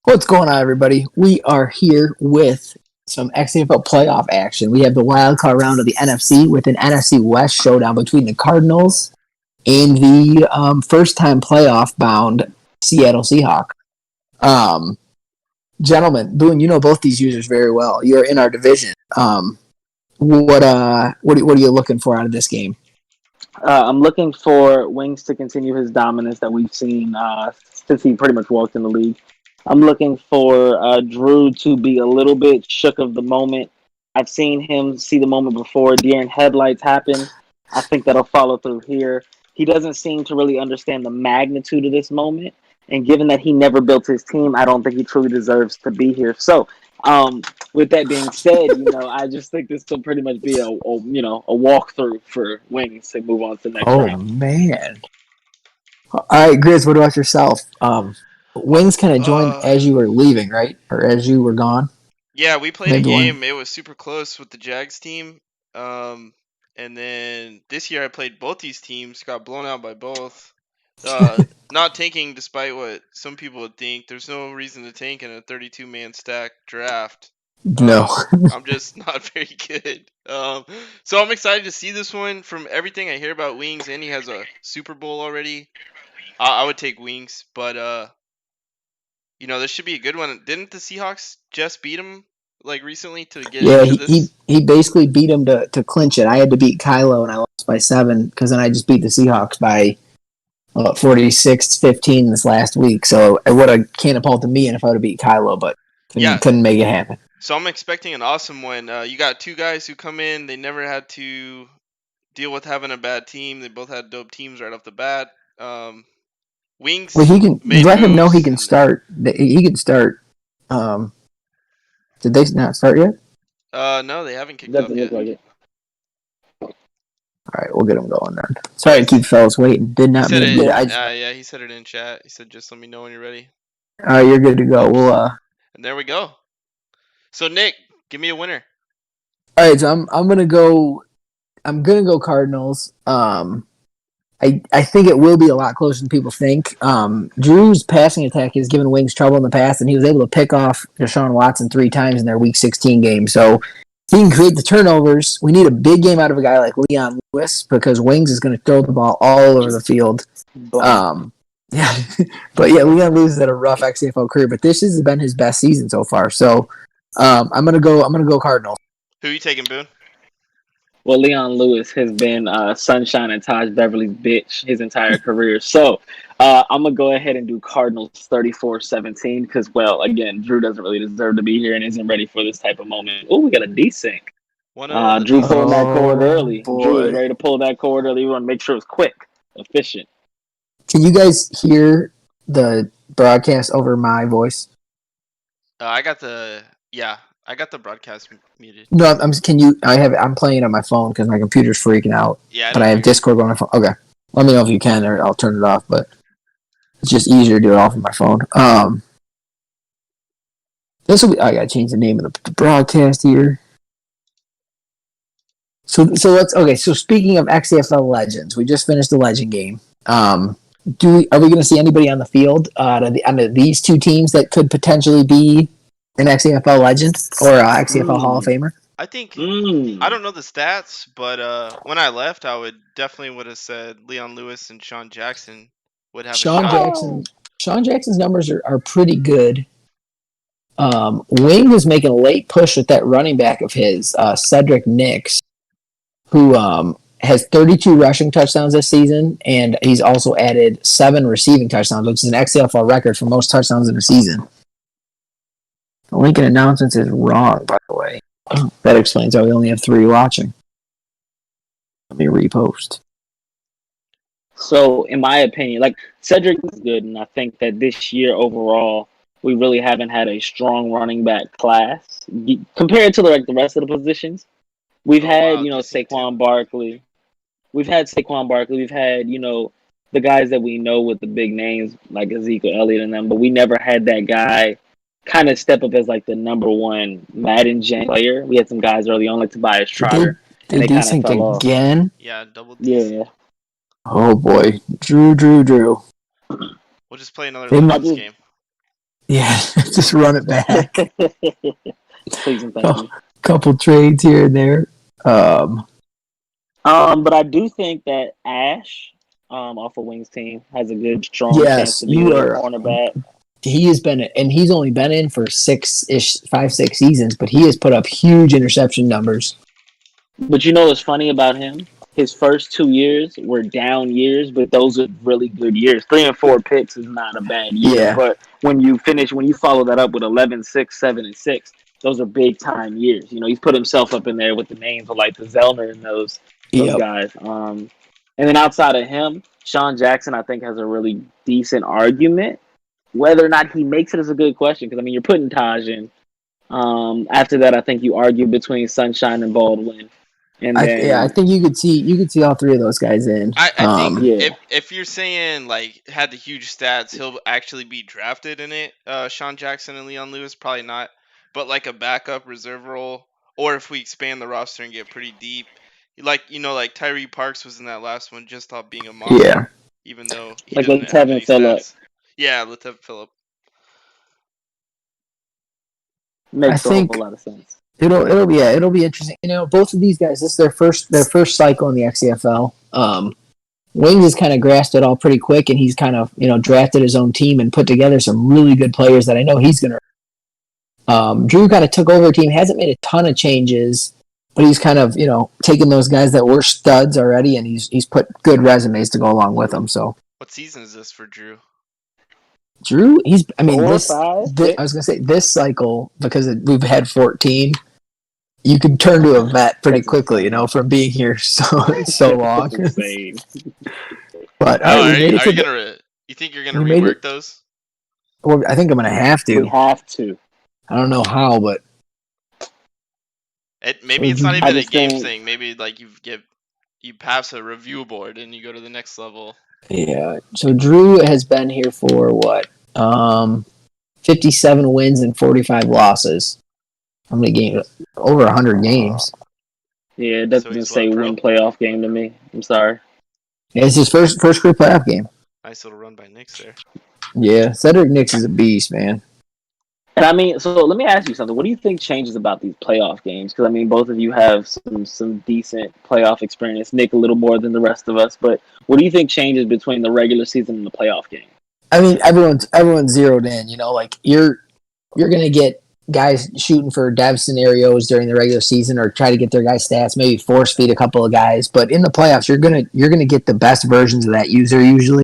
What's going on, everybody? We are here with some XFL playoff action. We have the wildcard round of the NFC with an NFC West showdown between the Cardinals and the first-time playoff-bound Seattle Seahawks. Um, Gentlemen, Boone, you know both these users very well. You're in our division. What are you looking for out of this game? I'm looking for Wings to continue his dominance that we've seen since he pretty much walked in the league. I'm looking for Drew to be a little bit shook of the moment. I've seen him see the moment before. Deer in headlights happen. I think that'll follow through here. He doesn't seem to really understand the magnitude of this moment. And given that he never built his team, I don't think he truly deserves to be here. So, with that being said, I just think this will pretty much be a walkthrough for Wings to move on to the next round. Man. All right, Grizz, what about yourself? Wings kind of joined as you were leaving, right? Or as you were gone? Yeah, we played a game. It was super close with the Jags team. And then this year I played both these teams, got blown out by both. Not tanking despite what some people would think. There's no reason to tank in a 32-man stack draft. No. I'm just not very good. So I'm excited to see this one. From everything I hear about Wings, and he has a Super Bowl already. I would take Wings, but this should be a good one. Didn't the Seahawks just beat him recently to get into this? he basically beat him to clinch it. I had to beat Kylo and I lost by 7 because then I just beat the Seahawks by 46-15 this last week. So it would have catapulted me in if I would have beat Kylo, but couldn't make it happen. So I'm expecting an awesome one. You got two guys who come in. They never had to deal with having a bad team. They both had dope teams right off the bat. Wings. Well, he can let him know he can start. He can start. Did they not start yet? No, they haven't kicked off yet. All right, we'll get him going then. Sorry to keep fellas waiting. Did not mean it. Yeah, he said it in chat. He said, "Just let me know when you're ready." All right, you're good to go. We'll And there we go. So Nick, give me a winner. All right, so I'm gonna go. I'm gonna go Cardinals. I think it will be a lot closer than people think. Drew's passing attack has given Wings trouble in the past, and he was able to pick off Deshaun Watson 3 times in their Week 16 game. So he can create the turnovers. We need a big game out of a guy like Leon Lewis because Wings is going to throw the ball all over the field. Leon Lewis has had a rough XFL career, but this has been his best season so far. So I'm gonna go Cardinals. Who are you taking, Boone? Well, Leon Lewis has been Sunshine and Taj Beverly's bitch his entire career. So I'm going to go ahead and do Cardinals 34-17 because, well, again, Drew doesn't really deserve to be here and isn't ready for this type of moment. Oh, we got a desync. Drew pulling that cord early. Boy. Drew was ready to pull that cord early. We want to make sure it was quick, efficient. Can you guys hear the broadcast over my voice? I got the broadcast muted. No, I'm playing it on my phone because my computer's freaking out. Yeah, but I have Discord on my phone. Okay, let me know if you can, or I'll turn it off. But it's just easier to do it off of my phone. I gotta change the name of the broadcast here. So let's So speaking of XFL legends, we just finished the legend game. Are we going to see anybody on the field out of these two teams that could potentially be an XFL legend or an XFL Hall of Famer? I think I don't know the stats, but when I left, I would have said Leon Lewis and Sean Jackson would have. Sean Jackson's numbers are pretty good. Wing is making a late push with that running back of his, Cedric Nix, who has 32 rushing touchdowns this season, and he's also added 7 receiving touchdowns, which is an XFL record for most touchdowns in a season. The Lincoln announcements is wrong, by the way. That explains why we only have 3 watching. Let me repost. So, in my opinion, Cedric is good, and I think that this year overall, we really haven't had a strong running back class compared to the rest of the positions. We've had, Saquon Barkley. We've had, the guys that we know with the big names like Ezekiel Elliott and them, but we never had that guy kind of step up as the number one Madden gen player. We had some guys early on like Tobias Trotter. Did they desync again? Yeah, double desync. Yeah. Oh boy. Drew. We'll just play another game. Yeah, just run it back. Please and thank you. Couple trades here and there. But I do think that Ash, off of Wings team, has a good, strong chance Yes, to be you a are. cornerback. He has been, and he's only been in for 5-6 seasons, but he has put up huge interception numbers. But you know what's funny about him? His first 2 years were down years, but those are really good years. 3 and 4 picks is not a bad year. Yeah. But when you follow that up with 11, 6, 7, and 6, those are big time years. You know, he's put himself up in there with the names of like the Zellner and those Yep. guys. And then outside of him, Sean Jackson, I think, has a really decent argument. Whether or not he makes it is a good question because I mean you're putting Taj in. After that, I think you argue between Sunshine and Baldwin, and then I think you could see all three of those guys in. I think yeah. if you're saying like had the huge stats, he'll actually be drafted in it. Sean Jackson and Leon Lewis probably not, but like a backup reserve role, or if we expand the roster and get pretty deep, like Tyree Parks was in that last one just off being a monster, Yeah. even though he Like, didn't let's have have him any fill up. stats. Yeah, let's have Phillip. Makes I a think whole lot of sense. it'll be interesting. You know, both of these guys, this is their first cycle in the XCFL. Wings has kind of grasped it all pretty quick, and he's kind of drafted his own team and put together some really good players that I know he's gonna. Drew kind of took over a team, hasn't made a ton of changes, but he's kind of taken those guys that were studs already, and he's put good resumes to go along with them. So What season is this for Drew? Drew, I 4, 5, 6. I was gonna say this cycle because we've had 14. You can turn to a vet pretty quickly, from being here so long. That's insane. But You think you're gonna rework those? Well, I think I'm gonna have to. We have to. I don't know how, but maybe it's not even a game thing. Maybe like you pass a review board and you go to the next level. Yeah. So Drew has been here for what? 57 wins and 45 losses. How many games? Over 100 games. Yeah, it doesn't say one playoff game to me. I'm sorry. Yeah, it's his first career playoff game. Nice little run by Nix there. Yeah, Cedric Nix is a beast, man. And I mean, so let me ask you something. What do you think changes about these playoff games? Because I mean, both of you have some decent playoff experience. Nick a little more than the rest of us. But what do you think changes between the regular season and the playoff game? I mean, everyone's zeroed in. Like you're gonna get guys shooting for dev scenarios during the regular season, or try to get their guys' stats. Maybe force feed a couple of guys. But in the playoffs, you're gonna get the best versions of that user usually.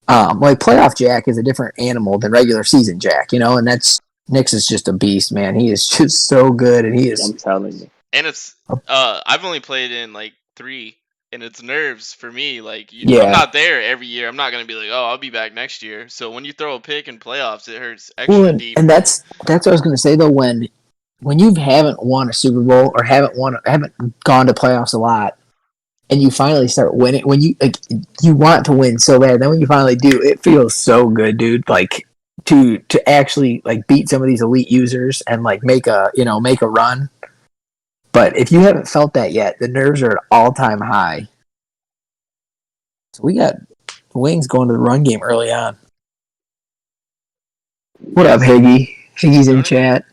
Like playoff Jack is a different animal than regular season Jack. And that's. Nix is just a beast, man. He is just so good, and he is. I'm telling you. And it's I've only played in like 3, and it's nerves for me. Like I'm not there every year. I'm not gonna be like, oh, I'll be back next year. So when you throw a pick in playoffs, it hurts extra deep. And that's what I was gonna say though. When you haven't won a Super Bowl or haven't gone to playoffs a lot, and you finally start winning, when you want to win so bad, then when you finally do, it feels so good, dude. Like. To actually like beat some of these elite users and like make a run. But if you haven't felt that yet, the nerves are at all-time high. So we got Wings going to the run game early on. What up, Higgy? Higgy's in chat.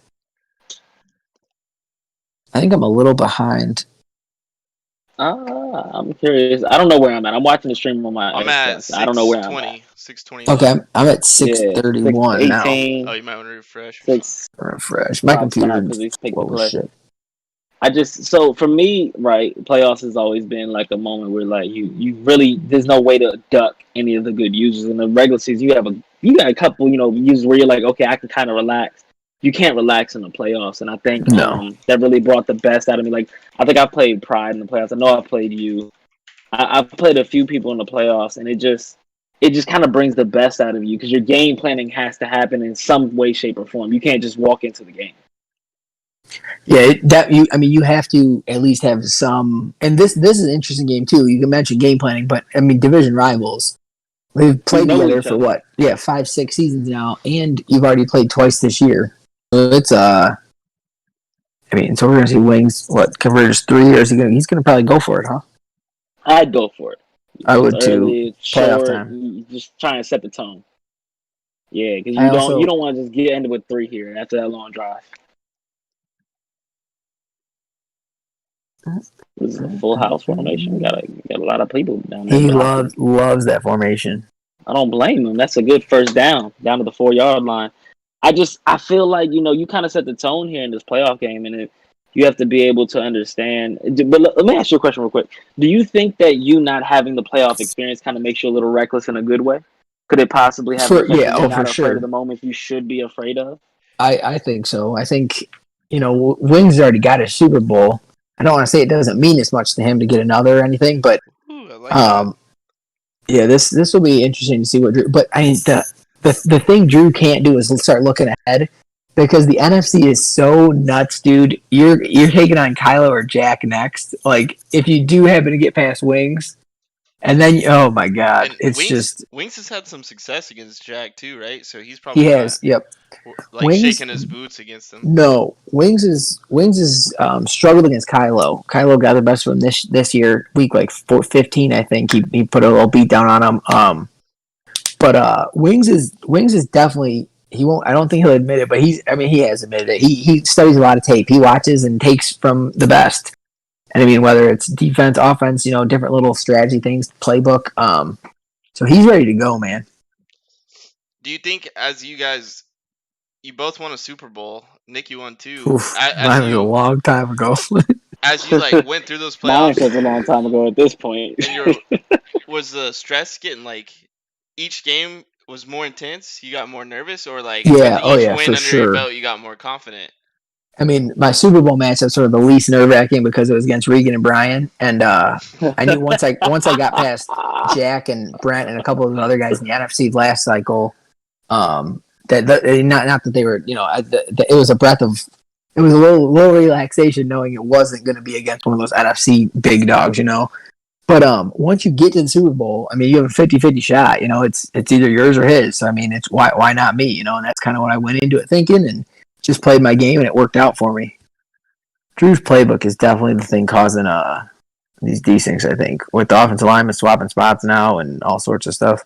I think I'm a little behind. I'm curious. I don't know where I'm at. I'm watching the stream on my. I'm at 620. I don't know where I'm at. 620. Okay, I'm at 631 now. Oh, you might want to refresh. Refresh. My computer. Shit. So for me, right, playoffs has always been like a moment where like you really there's no way to duck any of the good users in the regular season. You got a couple users where you're like, okay, I can kind of relax. You can't relax in the playoffs, and I think that really brought the best out of me. Like I think I played Pride in the playoffs. I know I played you. I've played a few people in the playoffs, and it just kind of brings the best out of you because your game planning has to happen in some way, shape, or form. You can't just walk into the game. Yeah, you have to at least have some. And this is an interesting game too. You can mention game planning, but I mean division rivals. We've played together for what? Yeah, 5-6 seasons now, and you've already played twice this year. So it's so we're gonna see Wings converges 3 years. He's gonna probably go for it, huh? I'd go for it. I would too. Playoff time. Just trying to set the tone. Yeah, because I you also don't want to just get ended with 3 here after that long drive. This is a full house formation. Got a lot of people down there he blocking. loves that formation. I don't blame him. That's a good first down to the 4-yard line. I feel like you kind of set the tone here in this playoff game, and you have to be able to understand. But let me ask you a question real quick. Do you think that you not having the playoff experience kind of makes you a little reckless in a good way? Could it possibly have an effect that you're For not afraid of sure. the moments you should be afraid of? I think so. I think Wings already got a Super Bowl. I don't want to say it doesn't mean as much to him to get another or anything, but Ooh, I like that. yeah, this will be interesting to see what Drew. But I mean, the thing Drew can't do is start looking ahead because the NFC is so nuts, dude. You're taking on Kylo or Jack next. Like if you do happen to get past Wings, and then oh my god, And it's Wings just Wings has had some success against Jack too, right? So he's he probably not has. Yep, like Wings. shaking his boots against him. No, Wings is struggled against Kylo. Kylo got the best of him this year, week like 15, I think. He put a little beat down on him. But Wings is definitely he won't. I don't think he'll admit it, but he has admitted it. He studies a lot of tape. He watches and takes from the best. And I mean, whether it's defense, offense, different little strategy things, playbook. So he's ready to go, man. Do you think, as you both won a Super Bowl, Nick, you won too. Oof, mine was a long time ago. As you like went through those Mine playoffs, was a long time ago at this point. and was the stress getting like each game was more intense? You got more nervous, or like with Yeah, oh each yeah, win for under your sure. belt, you got more confident? I mean, my Super Bowl match was sort of the least nerve wracking because it was against Regan and Brian, and I knew once I got past Jack and Brent and a couple of the other guys in the NFC last cycle, that not that they were it was it was a little relaxation knowing it wasn't going to be against one of those NFC big dogs. But once you get to the Super Bowl, I mean, you have a 50-50 shot. It's either yours or his. So I mean, it's why not me? And that's kind of what I went into it thinking, and just played my game, and it worked out for me. Drew's playbook is definitely the thing causing these things. I think with the offensive linemen swapping spots now and all sorts of stuff.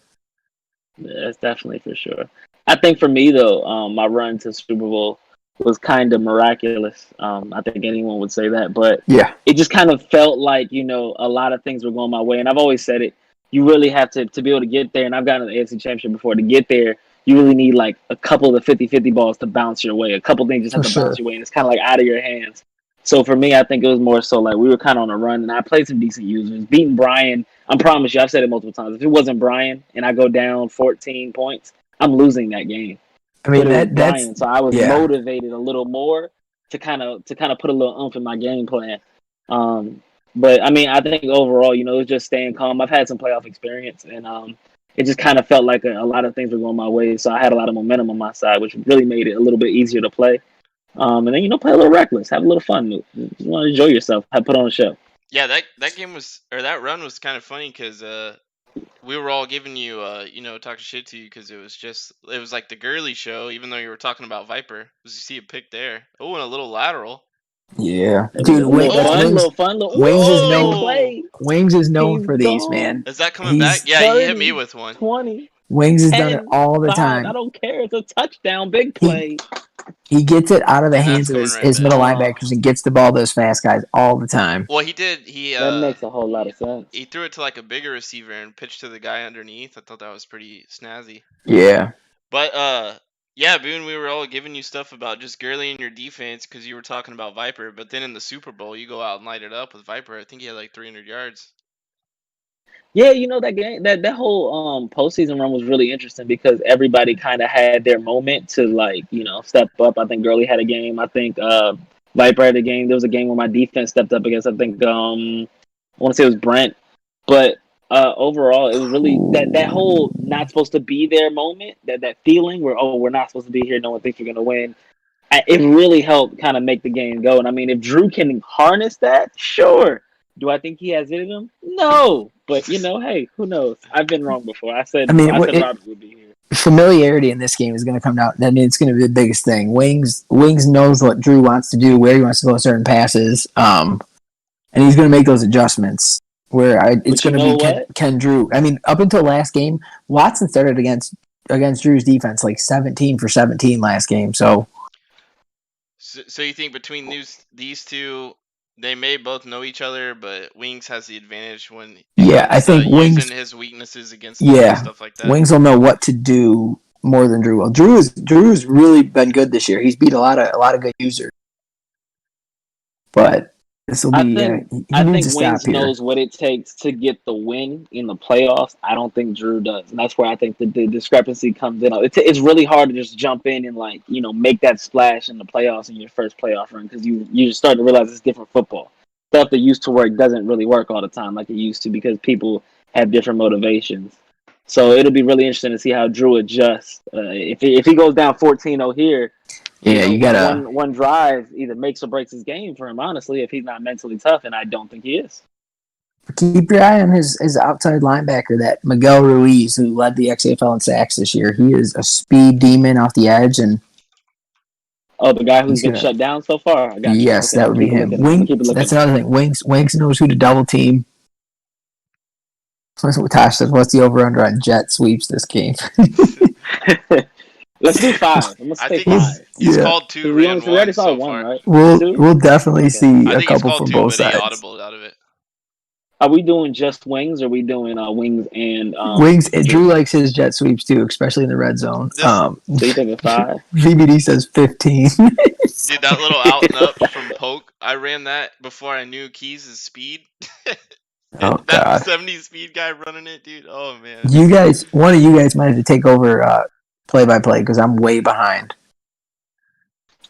Yeah, that's definitely for sure. I think for me though, my run to Super Bowl was kind of miraculous. I think anyone would say that, but Yeah, it just kind of felt like a lot of things were going my way, and I've always said it. You really have to be able to get there, and I've gotten an AFC Championship before. To get there, you really need like a couple of the 50-50 balls to bounce your way. A couple things just for have to sure. bounce your way, and it's kind of like out of your hands. So for me, I think it was more so like we were kind of on a run, and I played some decent users. Beating Brian, I promise you, I've said it multiple times. If it wasn't Brian and I go down 14 points, I'm losing that game. I mean, But it was that's Brian, so I was yeah. motivated a little more to kind of put a little oomph in my game plan. But I mean, I think overall, it was just staying calm. I've had some playoff experience, and it just kind of felt like a lot of things were going my way. So I had a lot of momentum on my side, which really made it a little bit easier to play. And then play a little reckless, have a little fun. You want to enjoy yourself, put on a show. Yeah, that game was, or that run was kind of funny because we were all giving you talking shit to you because it was like the girly show, even though you were talking about Viper. Was you see a pick there? Oh, and a little lateral. Yeah, A dude. little fun, Wings. little fun, little Wings is big known. Oh, play. Wings is known He's for these, gone. man. is that coming back? He's Yeah, he hit me 30, with one. 20, Wings has done it 10, all the 5. I time. don't care. It's a touchdown, big He play. he gets it out of the And that's hands of coming right his back. middle linebackers and gets the ball to those fast guys all the time. Well, he did. He That makes a whole lot of sense. he threw it to like a bigger receiver and pitched to the guy underneath. I thought that was pretty snazzy. Yeah. But yeah, Boone, we were all giving you stuff about just Gurley and your defense because you were talking about Viper. But then in the Super Bowl, you go out and light it up with Viper. I think he had like 300 yards. Yeah, that game, that whole postseason run was really interesting because everybody kind of had their moment to step up. I think Gurley had a game. I think Viper had a game. There was a game where my defense stepped up against. I think I want to say it was Brent, but overall it was really that whole not supposed to be there moment. That feeling where we're not supposed to be here. No one thinks we're gonna win. It really helped kind of make the game go. And I mean, if Drew can harness that, sure. Do I think he has it in him? No. But hey, who knows? I've been wrong before. I said Robert would be here. Familiarity in this game is going to come out. I mean, it's going to be the biggest thing. Wings knows what Drew wants to do, where he wants to go certain passes, and he's going to make those adjustments. It's going to be Ken Drew. I mean, up until last game, Watson started against against Drew's defense, like 17 for 17 last game. So you think between these two, they may both know each other, but Wings has the advantage when I think Wings using his weaknesses against him and stuff like that. Wings will know what to do more than Drew will. Drew's really been good this year. He's beat a lot of good users, but this will be. I think Wings knows what it takes to get the win in the playoffs. I don't think Drew does, and that's where I think the discrepancy comes in. It's really hard to just jump in and make that splash in the playoffs in your first playoff run because you just start to realize it's different football. Stuff that used to work doesn't really work all the time like it used to because people have different motivations. So it'll be really interesting to see how Drew adjusts. If he goes down 14-0 here. You gotta one drive either makes or breaks his game for him. Honestly, if he's not mentally tough, and I don't think he is. Keep your eye on his outside linebacker, that Miguel Ruiz, who led the XFL in sacks this year. He is a speed demon off the edge, and the guy who's been shut down so far. I got yes, that would be him. That's another thing. Wings knows who to double team. So that's what Tosh says. What's the over under on jet sweeps this game? Let's do 5. Let's take 5. He's called 2. We already saw so 1, right? We'll definitely see a couple from both sides. Audible out of it. Are we doing just Wings, or are we doing Wings and Wings? Drew likes his jet sweeps too, especially in the red zone. So you think it's 5? VBD says 15. Dude, that little out and up from Poke, I ran that before I knew Keys' speed. God. 70 speed guy running it, dude. Oh man. One of you guys might have to take over play-by-play because I'm way behind.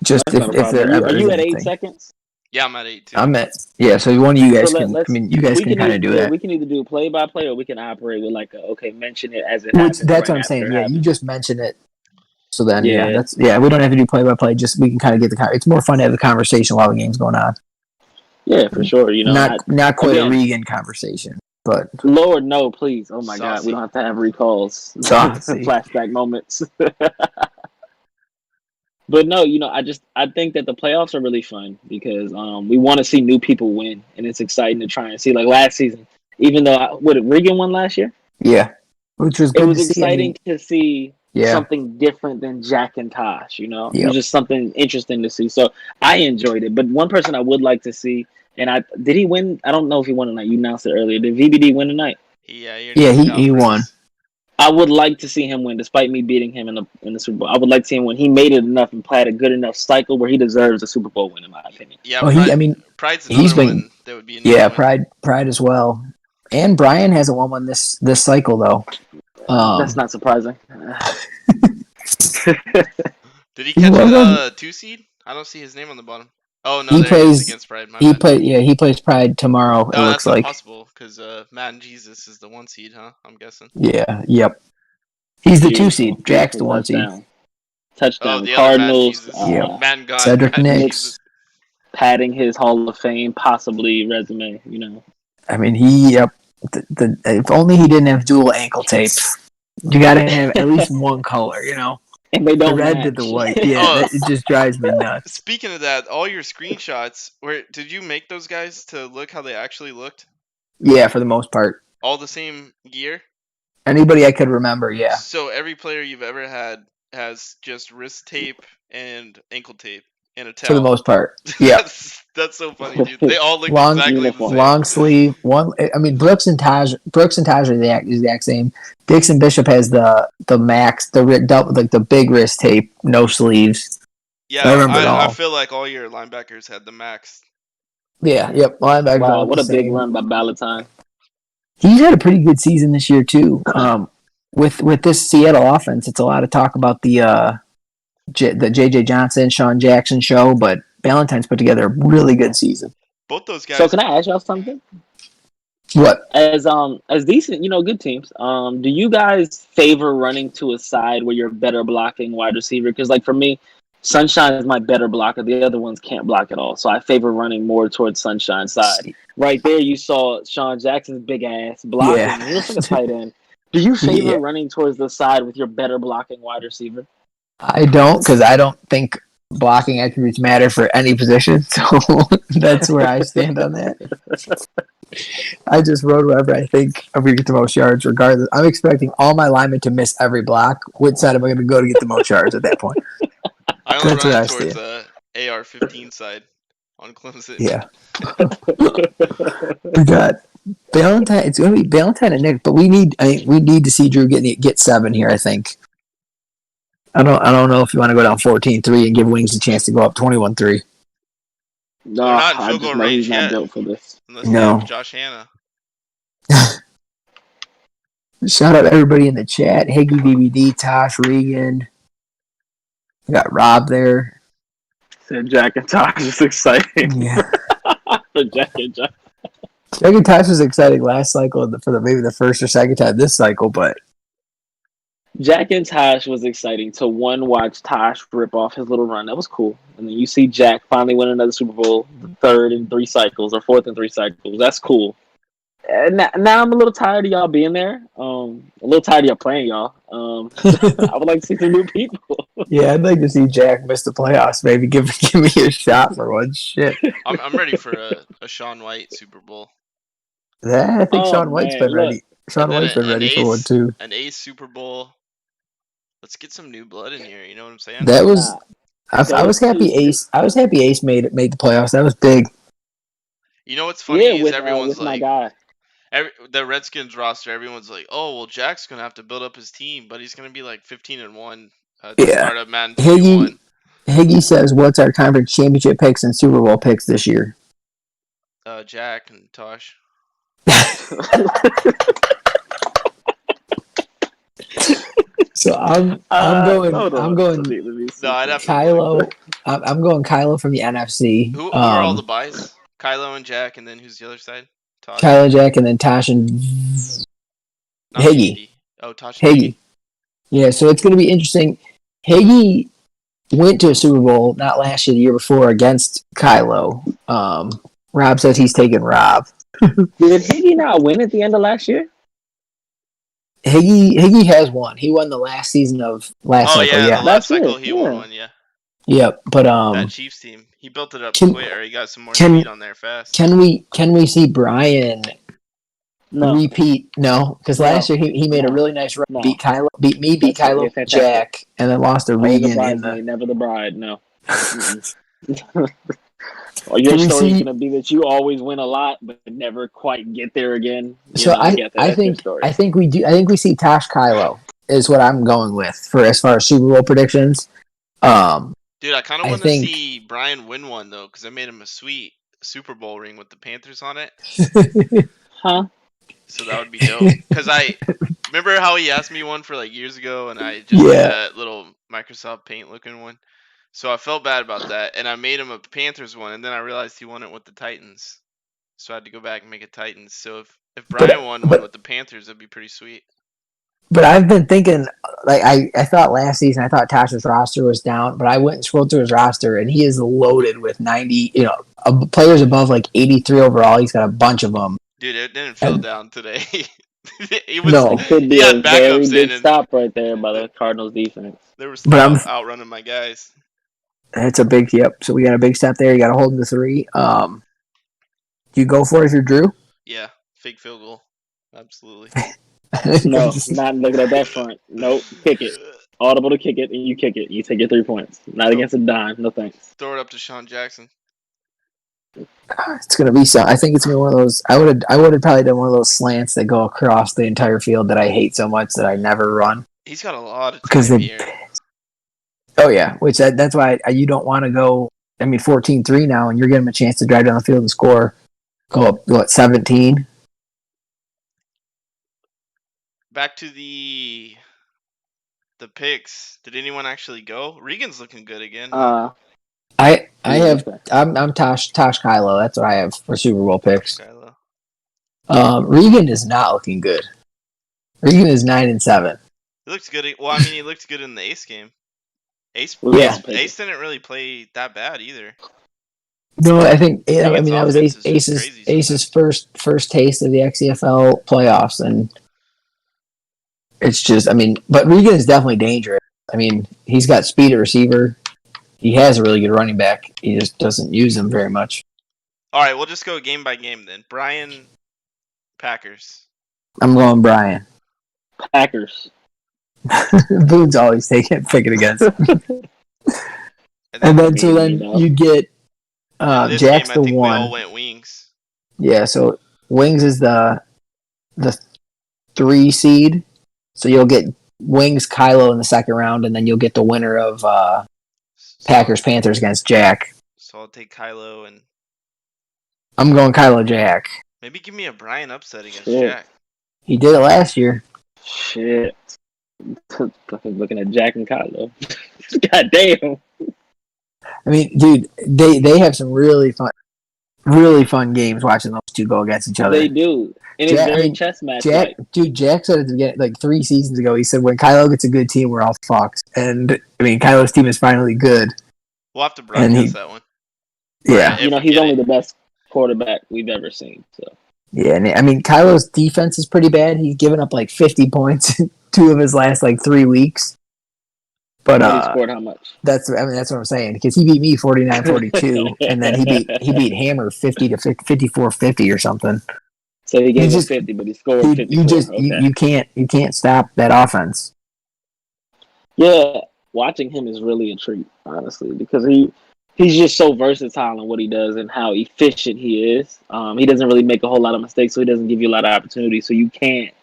Just if there ever are you at 8 anything. Seconds? Yeah, I'm at 8 too. I'm at so one of you guys can. I mean, you guys can kind of do that. We can either do play-by-play or we can operate with mention it as it happens. That's what I'm saying. Yeah, you just mention it. So then, we don't have to do play-by-play. Just we can kind of get the. It's more fun to have the conversation while the game's going on. Yeah, for sure. Not quite a Regan conversation. But Lord, no, please. Oh my God, we don't have to have recalls, flashback moments. But no, I think that the playoffs are really fun because we want to see new people win, and it's exciting to try and see. Like last season, even though Regan won last year? Yeah, which was good. It was exciting to see something different than Jack and Tosh. It was just something interesting to see. So I enjoyed it. But one person I would like to see. And did he win? I don't know if he won tonight. You announced it earlier. Did VBD win tonight? Yeah, he won. I would like to see him win, despite me beating him in the Super Bowl. I would like to see him win. He made it enough and played a good enough cycle where he deserves a Super Bowl win, in my opinion. Yeah, Pride's another one. That would be Pride as well. And Brian hasn't won one this cycle though. That's not surprising. Did he catch a 2 seed? I don't see his name on the bottom. Oh no, he plays against Pride. He plays Pride tomorrow. It looks like possible because Madden Jesus is the 1 seed, huh? I'm guessing. Yeah. Yep. He's the 2 seed. Jack's the 1 seed. Touchdown. Cardinals. Man God. Cedric Nix padding his Hall of Fame, possibly resume. I mean, if only he didn't have dual ankle tape. You got to have at least one color. And they don't the red match. to the white. Yeah, it just drives me nuts. Speaking of that, all your screenshots, did you make those guys to look how they actually looked? Yeah, for the most part. All the same gear? Anybody I could remember, yeah. So every player you've ever had has just wrist tape and ankle tape and a towel. For the most part, yeah. That's so funny, dude. They all look exactly the same. Long sleeve. Brooks and Taj are the exact same. Dixon Bishop has the max, the big wrist tape, no sleeves. Yeah, I feel like all your linebackers had the max. Yeah, yep. Linebackers. Wow, what a big run by Ballantyne. He's had a pretty good season this year too. With this Seattle offense, it's a lot of talk about the JJ Johnson, Sean Jackson show, but Ballantyne's put together a really good season. Both those guys. So can I ask y'all something? What? As decent, good teams. Do you guys favor running to a side where you're better blocking wide receiver? Because for me, Sunshine is my better blocker. The other ones can't block at all. So I favor running more towards Sunshine's side. Right there, you saw Sean Jackson's big ass blocking. Yeah. He looks like a tight end. Do you favor running towards the side with your better blocking wide receiver? I don't, because I don't think blocking attributes matter for any position, so that's where I stand on that. I just wrote wherever I think I'm going to get the most yards, regardless. I'm expecting all my linemen to miss every block. Which side am I going to go to get the most yards at that point? I only That's where run I towards stand. AR-15 side on Clemson. Yeah. We got Valentine. It's going to be Valentine and Nick, but we need to see Drew get 7 here, I think. I don't know if you want to go down 14-3 and give Wings a chance to go up 21-3. No, They're not in I field just goal know he's range not yet. built for this. Unless they No. have Josh Hanna. Shout out to everybody in the chat. Higgy, BBD, Tosh, Regan. We got Rob there. Said Jack and Tosh is exciting. Yeah. For Jack and Tosh. Jack and Tosh was exciting last cycle for maybe the first or second time this cycle, but Jack and Tosh was exciting to watch Tosh rip off his little run. That was cool. And then you see Jack finally win another Super Bowl, the 3rd in 3 cycles or 4th in 3 cycles. That's cool. And now I'm a little tired of y'all being there. A little tired of y'all playing y'all. I would like to see some new people. yeah, I'd like to see Jack miss the playoffs. Maybe give me a shot for one. Shit. I'm ready for a Sean White Super Bowl. I think Sean White's been look. ready. Sean White's been ready for one too. An Ace Super Bowl. Let's get some new blood in here. You know what I'm saying? That was. I was happy Ace. I was happy Ace made the playoffs. That was big. You know what's funny is with everyone's my like, guy. the Redskins roster. Everyone's like, oh well, Jack's gonna have to build up his team, but he's gonna be like 15-1 to start up Madden 21. Higgy says, "What's our conference championship picks and Super Bowl picks this year?" Jack and Tosh. So I'm going. No, I'd have Kylo. I'm going Kylo from the NFC. Who are all the buys? Kylo and Jack, and then who's the other side? Tosh. Kylo, Jack, and then Tosh and Higgy. Oh, Tosh. Higgy. Yeah, so it's going to be interesting. Higgy went to a Super Bowl not last year, the year before against Kylo. Rob says he's taking Rob. Did Higgy not win at the end of last year? Higgy has won. He won the last season of last cycle. Yeah, the last cycle he won one. Yeah. Yep, but that Chiefs team, he built it up quick, or he got some more speed on there fast. Can we see Brian repeat? No, because last year he made a really nice run. Beat Kylo, beat Kylo, Jack, and then lost to Regan. Never the bride. No. Well, your story is going to be that you always win a lot, but never quite get there again. I think we do. I think we see Tosh Kylo is what I'm going with for as far as Super Bowl predictions. Dude, I kind of want to see Brian win one though, because I made him a sweet Super Bowl ring with the Panthers on it. Huh? So that would be dope. Because I remember how he asked me one for like years ago, and I just did that little Microsoft Paint looking one. So I felt bad about that, and I made him a Panthers one, and then I realized he won it with the Titans. So I had to go back and make a Titans. So if Brian won one with the Panthers, that'd be pretty sweet. But I've been thinking, like I thought last season, I thought Tosh's roster was down, but I went and scrolled through his roster, and he is loaded with 90, players above like 83 overall. He's got a bunch of them. Dude, it didn't feel down today. He could be had a very backups big stop right there by the Cardinals defense. They were still outrunning my guys. It's a big So we got a big step there. You got to hold him to 3. Do you go for it if you're Drew? Yeah, fake field goal. Absolutely. No, not looking at that front. Nope, kick it. Audible to kick it, and you kick it. You take your 3 points. Not against a dime. No thanks. Throw it up to Sean Jackson. It's gonna be so. I think it's gonna be one of those. I would have probably done one of those slants that go across the entire field that I hate so much that I never run. He's got a lot of time here. Oh yeah, which that's why you don't want to go. 14-3 now, and you're getting him a chance to drive down the field and score. Go up 17. Back to the picks. Did anyone actually go? Regan's looking good again. I'm Tosh Kylo. That's what I have for Super Bowl picks. Regan is not looking good. Regan is 9-7. He looks good. Well, he looked good in the Ace game. Ace didn't really play that bad either. No, I think that was Ace's first taste of the XFL playoffs, and it's just but Regan is definitely dangerous. He's got speed at receiver. he has a really good running back. He just doesn't use them very much. All right, we'll just go game by game then. Brian, Packers. I'm going Brian. Packers. Boone's always picking against. And then you get this Jack's game, I the think one. we all went wings. Yeah, so Wings is the 3 seed. So you'll get Wings, Kylo in the second round, and then you'll get the winner of Packers Panthers against Jack. So I'll take Kylo and I'm going Kylo Jack. maybe give me a Brian upset against Jack. He did it last year. Shit. Fucking looking at Jack and Kylo. God damn. I mean, dude, they have some really fun games watching those two go against each other. They do. And it's very chess match. Jack said at the beginning, like 3 seasons ago, he said, when Kylo gets a good team, we're all fucked. And, I mean, Kylo's team is finally good. We'll have to broadcast that one. Yeah. You know, he's only the best quarterback we've ever seen. So. Yeah, and I mean, Kylo's defense is pretty bad. He's given up like 50 points in 2 of his last like 3 weeks. But he scored how much? That's what I'm saying, because he beat me 49-42, and then he beat Hammer 50 to 54-50 or something. So he gave him 50, but he scored 54. You can't stop that offense. Yeah, watching him is really a treat, honestly, because he's just so versatile in what he does and how efficient he is. He doesn't really make a whole lot of mistakes, so he doesn't give you a lot of opportunities. So you can't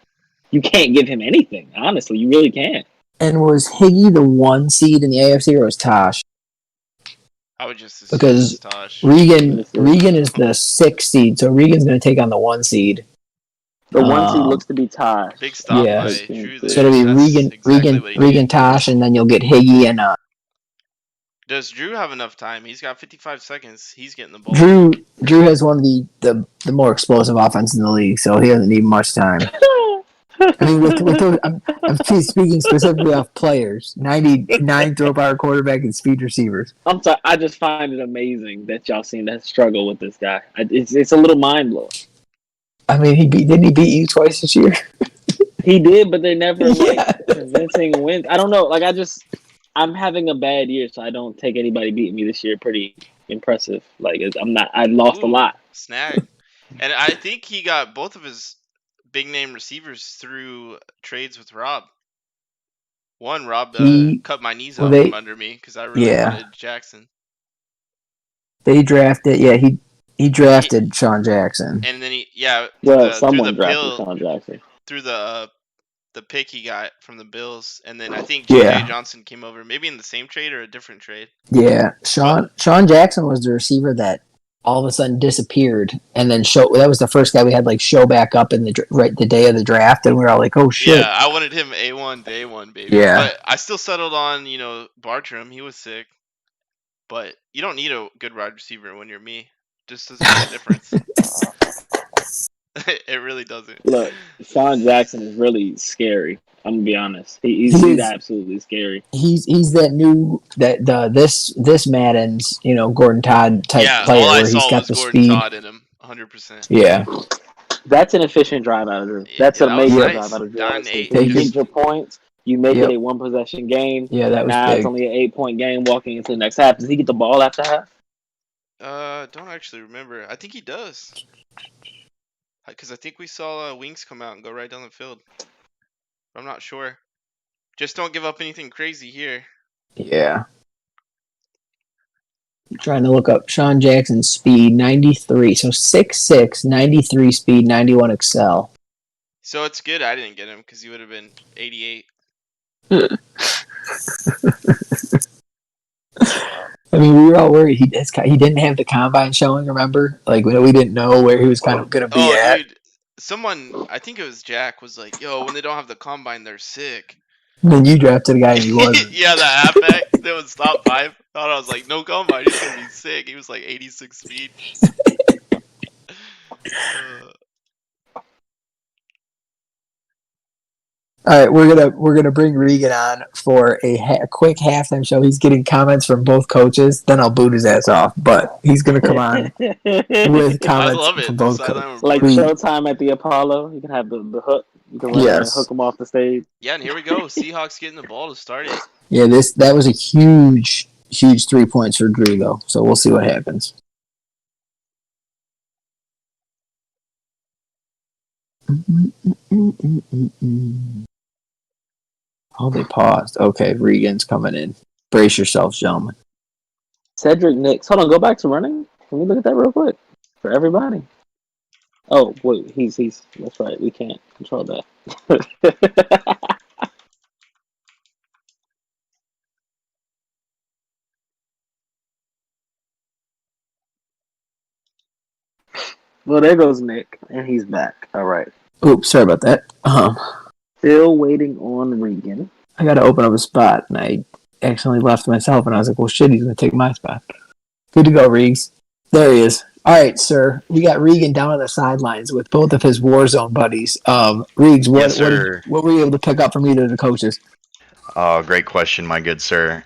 give him anything. Honestly, you really can't. And was Higgy the 1 seed in the AFC, or was Tosh? I would just assume because Tosh. Regan is the 6th seed, so Regan's going to take on the 1 seed. The 1 seed looks to be Tosh. Big stop yeah. by Drew there. So it'll be Regan, Tosh, and then you'll get Higgy and Does Drew have enough time? He's got 55 seconds. He's getting the ball. Drew has one of the more explosive offenses in the league, so he doesn't need much time. I mean, with those, I'm speaking specifically of players. 99 throw power quarterback and speed receivers. I'm sorry. I just find it amazing that y'all seem to struggle with this guy. It's a little mind blowing. I mean, didn't he beat you twice this year? He did, but they never convincing wins. I don't know. Like I'm having a bad year, so I don't take anybody beating me this year. Pretty impressive. Like I lost a lot. Snag. And I think he got both of his big name receivers through trades with Rob. Rob cut my knees out from under me because I really wanted Jackson. They drafted, he drafted Sean Jackson. And then someone drafted Sean Jackson. Through the pick he got from the Bills, and then I think J.J. Johnson came over, maybe in the same trade or a different trade. Yeah, Sean Jackson was the receiver that all of a sudden disappeared, and then that was the first guy we had like show back up in the day of the draft, and we were all like, oh shit. Yeah, I wanted him A1 day 1, baby. Yeah. But I still settled on, Bartram. He was sick. But you don't need a good wide receiver when you're me. Just doesn't make a difference. It really doesn't. Look, Sean Jackson is really scary. I'm gonna be honest. He's absolutely scary. He's that new this Madden's Gordon Todd type player where he's got the Gordon speed. Todd in him, 100%. Yeah, that's an efficient drive out of Drew. That's an amazing drive out of Drew. You need your points. You make it a 1 possession game. Yeah, that was now big. It's only an 8-point game walking into the next half. Does he get the ball after half? Don't actually remember. I think he does. Because I think we saw Wings come out and go right down the field. I'm not sure. Just don't give up anything crazy here. Yeah. I'm trying to look up Sean Jackson's speed, 93. So 6'6", 93 speed, 91 excel. So it's good I didn't get him because he would have been 88. I mean, we were all worried. He didn't have the combine showing, remember? Like, we didn't know where he was kind of going to be at. Dude, someone, I think it was Jack, was like, yo, when they don't have the combine, they're sick. And then you drafted a guy and he wasn't. Yeah, the halfback that was top 5. Thought I was like, no combine, he's going to be sick. He was like 86 speed. All right, we're gonna bring Regan on for a quick halftime show. He's getting comments from both coaches. Then I'll boot his ass off. But he's gonna come on with comments from both coaches. Like Showtime at the Apollo. You can have the hook. You can hook him off the stage. Yeah, and here we go. Seahawks getting the ball to start it. Yeah, that was a huge huge 3 points for Drew though. So we'll see what happens. Oh, they paused. Okay, Regan's coming in. Brace yourselves, gentlemen. Cedric Nix. Hold on, go back to running. Can we look at that real quick for everybody? Oh wait, he's. That's right. We can't control that. Well, there goes Nick, and he's back. All right. Oops, sorry about that. Still waiting on Regan. I got to open up a spot, and I accidentally left myself, and I was like, well, shit, he's going to take my spot. Good to go, Regs. There he is. All right, sir. We got Regan down on the sidelines with both of his Warzone buddies. Regs, what were you able to pick up from either of the coaches? Oh, great question, my good sir.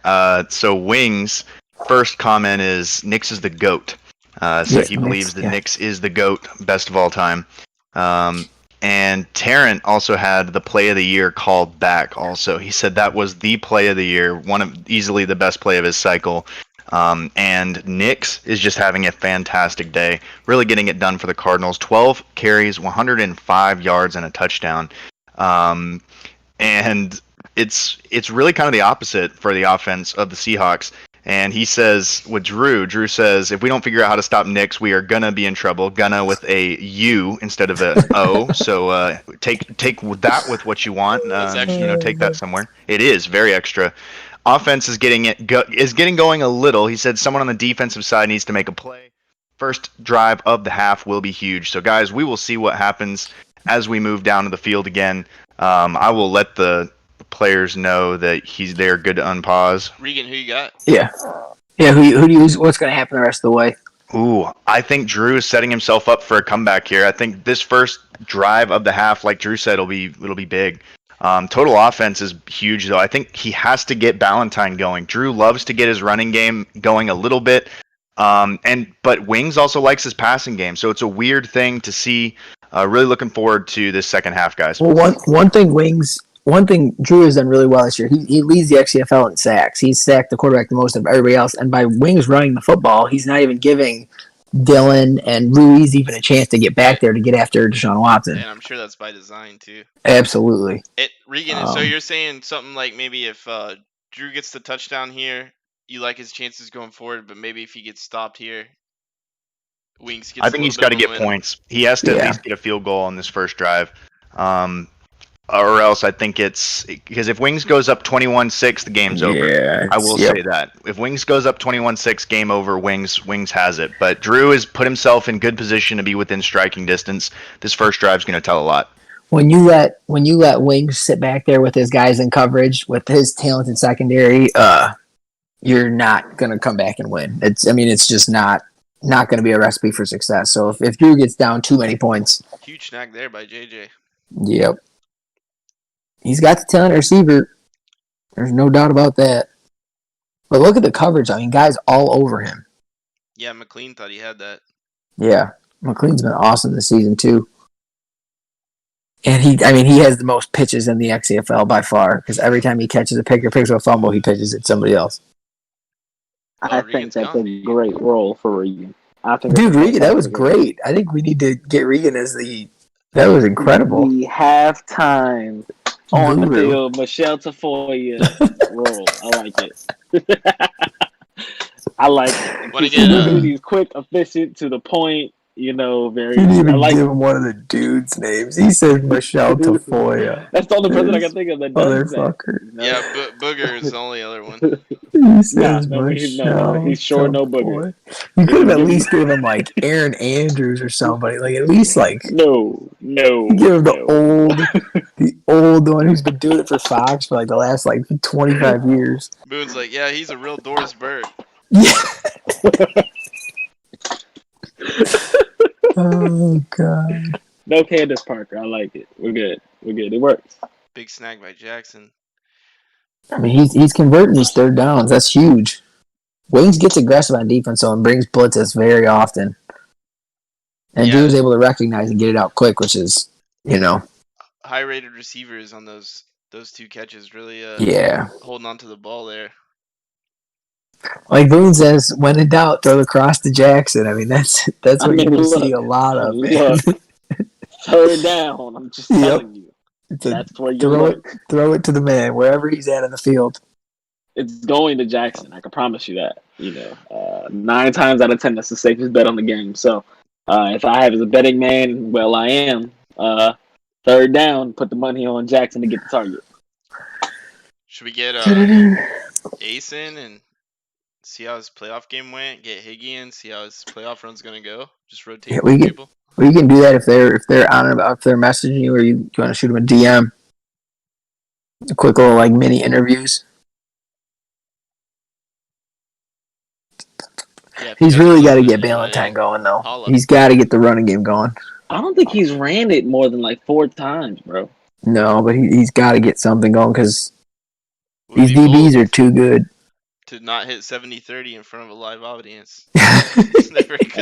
So Wings, first comment is Nix is the GOAT. So he believes that Nix is the GOAT, best of all time. And Tarrant also had the play of the year called back also. He said that was the play of the year, one of easily the best play of his cycle. And Nix is just having a fantastic day, really getting it done for the Cardinals. 12 carries, 105 yards, and a touchdown. And it's really kind of the opposite for the offense of the Seahawks. And he says with Drew says, if we don't figure out how to stop Nix, we are gonna be in trouble. Gonna with a U instead of a O. So take that with what you want. Take that somewhere. It is very extra. Offense is getting going a little. He said someone on the defensive side needs to make a play. First drive of the half will be huge. So guys, we will see what happens as we move down to the field again. I will let the players know that they're good to unpause. Regan, who you got? Yeah. Who do you use? What's going to happen the rest of the way? Ooh, I think Drew is setting himself up for a comeback here. I think this first drive of the half, like Drew said, it'll be big. Total offense is huge, though. I think he has to get Ballantyne going. Drew loves to get his running game going a little bit, but Wings also likes his passing game, so it's a weird thing to see. Really looking forward to this second half, guys. Well, one thing Drew has done really well this year. He leads the XFL in sacks. He's sacked the quarterback the most of everybody else, and by Wings running the football, he's not even giving Dylan and Ruiz even a chance to get back there to get after Deshaun Watson. And I'm sure that's by design too. Absolutely. Regan, so you're saying something like maybe if Drew gets the touchdown here, you like his chances going forward, but maybe if he gets stopped here, Wings gets. I think he's got to get points. He has to at least get a field goal on this first drive. Or else I think it's because if Wings goes up 21-6, the game's over. I will say that. If Wings goes up 21-6, game over, Wings has it. But Drew has put himself in good position to be within striking distance. This first drive's going to tell a lot. When you let Wings sit back there with his guys in coverage, with his talented secondary, you're not going to come back and win. It's just not going to be a recipe for success. So if Drew gets down too many points. Huge snag there by JJ. Yep. He's got the talent receiver. There's no doubt about that. But look at the coverage. I mean, guys all over him. Yeah, McLean thought he had that. Yeah, McLean's been awesome this season too. And he has the most pitches in the XFL by far because every time he catches a pick or picks up a fumble, he pitches it to somebody else. I think that's a great role for Regan. Regan, that was great. I think we need to get Regan as that was incredible. The halftime on the field, Michelle Tafoya role. I like it. I like it. He's quick, efficient, to the point. Very. You didn't even give him one of the dudes' names. He said Michelle Tafoya. That's the only person I can think of that does motherfucker. That. Yeah, Booger is the only other one. He says Michelle. He's sure no Booger. You could have at least given him like Aaron Andrews or somebody. Like at least like no. Give him the old one who's been doing it for Fox for like the last 25 years. Boone's like, yeah, he's a real Doris Burke. Yeah. Oh God. No Candace Parker. I like it. We're good. It works. Big snag by Jackson. I mean, he's converting these third downs. That's huge. Wings gets aggressive on defense, and brings blitzes very often. And Drew was able to recognize and get it out quick, which is, high-rated receivers on those two catches, really. Holding on to the ball there. Like Boone says, when in doubt, throw the cross to Jackson. I mean, that's I what you're mean, going to look, see a lot of, man. look, third down. I'm just Yep. telling you. It's a That's where you look. throw it to the man wherever he's at in the field. It's going to Jackson. I can promise you that. 9 times out of 10, that's the safest bet on the game. So, if I have as a betting man, well, I am. Third down, put the money on Jackson to get the target. Should we get Ace in and see how his playoff game went? Get Higgy in, see how his playoff run's gonna go. Just rotate people. We can do that if they're on about if they're messaging you or you want to shoot them a DM. A quick little like mini interviews. Yeah, He's really got to get Ballantyne going though. He's got to get the running game going. I don't think he's ran it more than like 4 times, bro. No, but he's got to get something going because these DBs are too good. To not hit 70-30 in front of a live audience.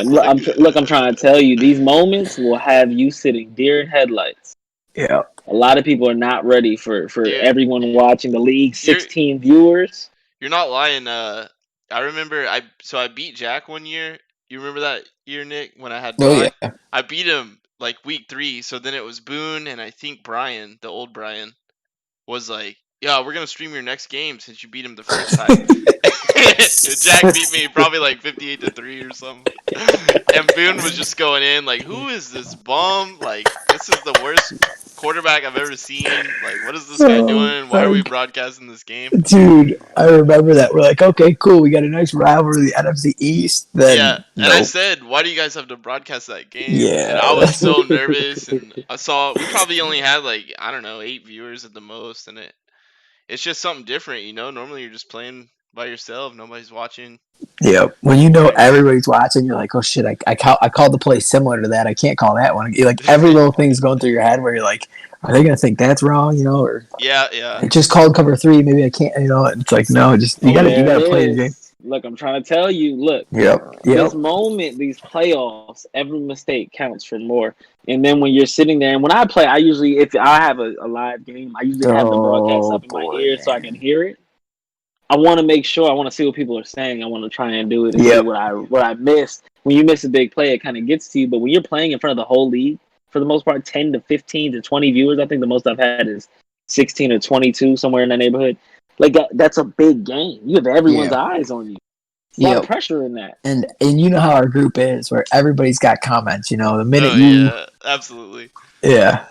Look, I'm trying to tell you, these moments will have you sitting deer in headlights. Yeah. A lot of people are not ready for everyone watching the league. 16 viewers. You're not lying. I remember I beat Jack one year. You remember that year, Nick, when I had Brian? Oh, yeah. I beat him like week 3, so then it was Boone and I think Brian, the old Brian, was like, yeah, we're gonna stream your next game since you beat him the first time. Jack beat me probably like 58-3 or something. And Boone was just going in like, who is this bum? Like, this is the worst quarterback I've ever seen. Like, what is this guy doing? Why are we broadcasting this game? Dude, I remember that. We're like, okay, cool. We got a nice rivalry, the NFC East. Then, yeah, and I said, why do you guys have to broadcast that game? Yeah. And I was so nervous. And we probably only had like, I don't know, 8 viewers at the most. And it's just something different, you know? Normally you're just playing by yourself. Nobody's watching. Yeah. When you know everybody's watching, you're like, oh, shit, I called the play similar to that. I can't call that one. Like, every little thing's going through your head where you're like, are they going to think that's wrong, you know? Or yeah. It just called cover 3. Maybe I can't, you know? It's like, no, just you got to play the game. Look, I'm trying to tell you, look. Yep. This moment, these playoffs, every mistake counts for more. And then when you're sitting there, and when I play, I usually, if I have a live game, I usually have the broadcast up in my ear so I can hear it. I want to make sure, I want to see what people are saying. I want to try and do it and see what I missed. When you miss a big play, it kind of gets to you. But when you're playing in front of the whole league, for the most part, 10 to 15 to 20 viewers, I think the most I've had is 16 or 22, somewhere in that neighborhood. Like, that's a big game. You have everyone's eyes on you. A lot of pressure in that. And you know how our group is, where everybody's got comments, you know, the minute yeah, absolutely. Yeah.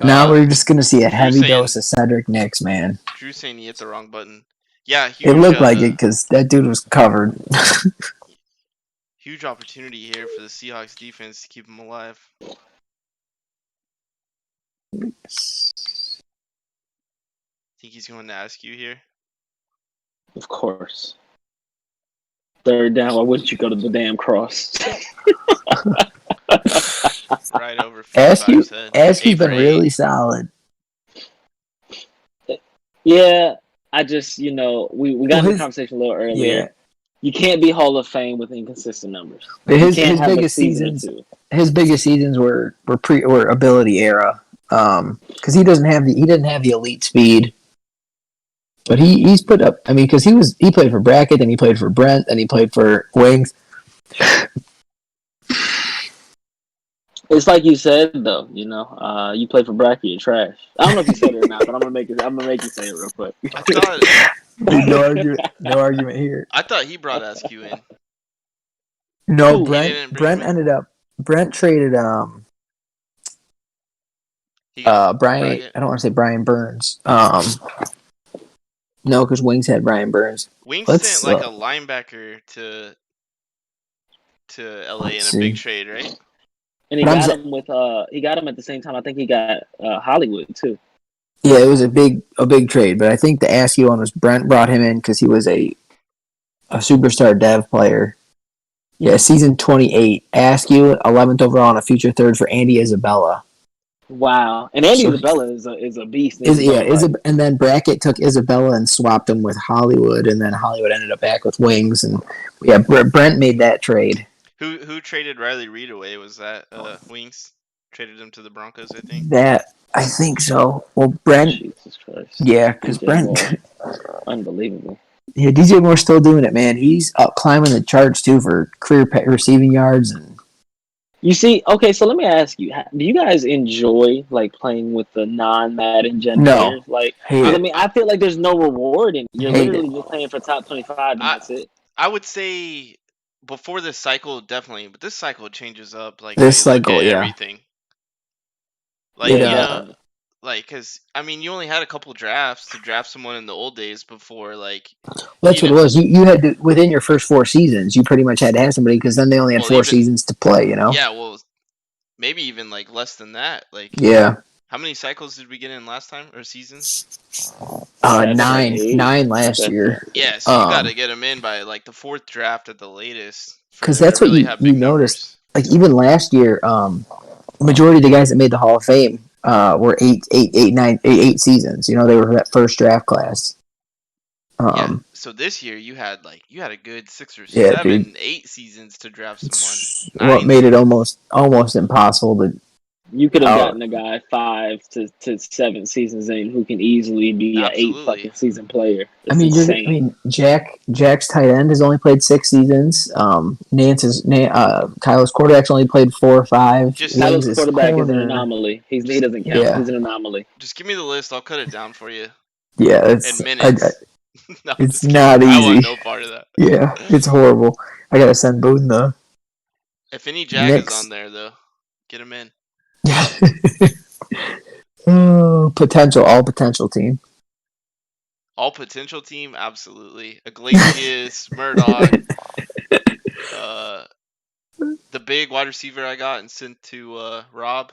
Now we're just going to see a heavy dose of Cedric Nix, man. Drew's saying he hit the wrong button. Yeah, huge, it looked like it because that dude was covered. Huge opportunity here for the Seahawks defense to keep him alive. Think he's going to ask you here? Of course. Third down, why wouldn't you go to the damn cross? Right over Askew's been really solid. Yeah, I just, we got in the conversation a little earlier. Yeah. You can't be Hall of Fame with inconsistent numbers. His biggest seasons were ability era. Because he didn't have the elite speed. But he's put up. I mean, because he played for Brackett, and he played for Brent, and he played for Wings. It's like you said, though. You play for Brackett, you're trash. I don't know if you said it or not, but I'm gonna make you say it real quick. No argument here. I thought he brought Askew in. No, Brent ended up. Brent traded Brian. I don't want to say Brian Burns. No, because Wings had Brian Burns. Wings sent like a linebacker to LA in a big trade, right? And he got him at the same time. I think he got Hollywood too. Yeah, it was a big trade, but I think the Askew one was Brent brought him in because he was a superstar dev player. Yeah, season 28. Askew, 11th overall and a future third for Andy Isabella. Wow, and Andy Isabella is a beast. And then Brackett took Isabella and swapped him with Hollywood, and then Hollywood ended up back with Wings, and yeah, Brent made that trade. Who traded Riley Reid away? Was that Wings? Traded him to the Broncos, I think. I think so. Well, Brent. Jesus Christ. Yeah, because Brent. Unbelievable. Yeah, DJ Moore's still doing it, man. He's up climbing the charts too for career receiving yards and. You see, okay, so let me ask you: do you guys enjoy like playing with the non-Madden gen No. players? Like, Hate 'cause, I it. mean, I feel like there's no reward in it. You're Hate literally it. just playing for top 25, and that's it. I would say before this cycle, definitely, but this cycle changes up like This how you look cycle, at yeah. everything. Like It, you know, definitely. like because I mean, you only had a couple drafts to draft someone in the old days before, like That's you what know, it was. You had to within your first 4 seasons. You pretty much had to have somebody because then they only had well, 4 even seasons to play. You know. yeah, well, maybe even like less than that. Like, Yeah. how many cycles did we get in last time or seasons? 9 last year. Yeah, so you got to get them in by like the 4th draft at the latest for 'Cause them that's to what really you have big noticed. numbers. Like even last year, majority of the guys that made the Hall of Fame were 8 seasons. You know, they were that first draft class. Yeah. So this year you had a good 6 or Yeah, 7, dude. 8 seasons to draft It's someone. what 9 made it seasons. almost impossible to. You could have gotten a guy 5 to 7 seasons in who can easily be an 8 Absolutely. fucking season player. I It's insane. mean, Jack's tight end has only played 6 seasons. Kyle's quarterback's only played 4 or 5. Just- Kyle's Wings' quarterback is an corner. anomaly. He doesn't count. Yeah. He's an anomaly. Just give me the list. I'll cut it down for you Yeah, it's in minutes. No, I'm it's just kidding. not I easy. want no part of that. Yeah, it's horrible. I gotta send Boone the. If any Jag Knicks. is on there though, get him in. All potential team. All potential team, absolutely. Iglesias, Murdoch, the big wide receiver I got and sent to Rob.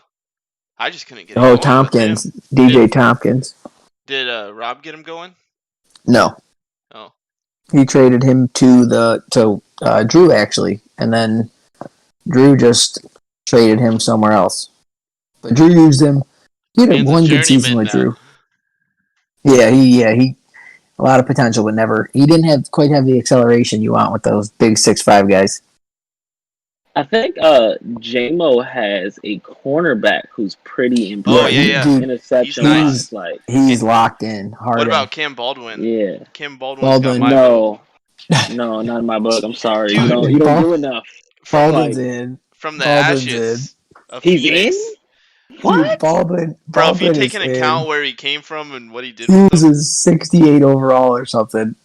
I just couldn't get it going with Tompkins, him. DJ Tompkins. Did Rob get him going? No, Oh, he traded him to Drew actually, and then Drew just traded him somewhere else. But Drew used him. He had Man's a one good season journeyman with now. Drew. He a lot of potential, but never. He didn't quite have the acceleration you want with those big 6'5" guys. I think JMO has a cornerback who's pretty impressive. Oh, yeah. Dude, Interception He's wise, like he's locked in hard. What about Cam Baldwin? yeah. Cam Baldwin's got my No, no, not in my book. I'm sorry. Dude, you don't do enough. Baldwin's like, in. from the Baldwin's ashes of He's Phoenix. in? Dude, What? Baldwin, Bro, if you take is an in. account where he came from and what he did He with was them, a 68 overall or something.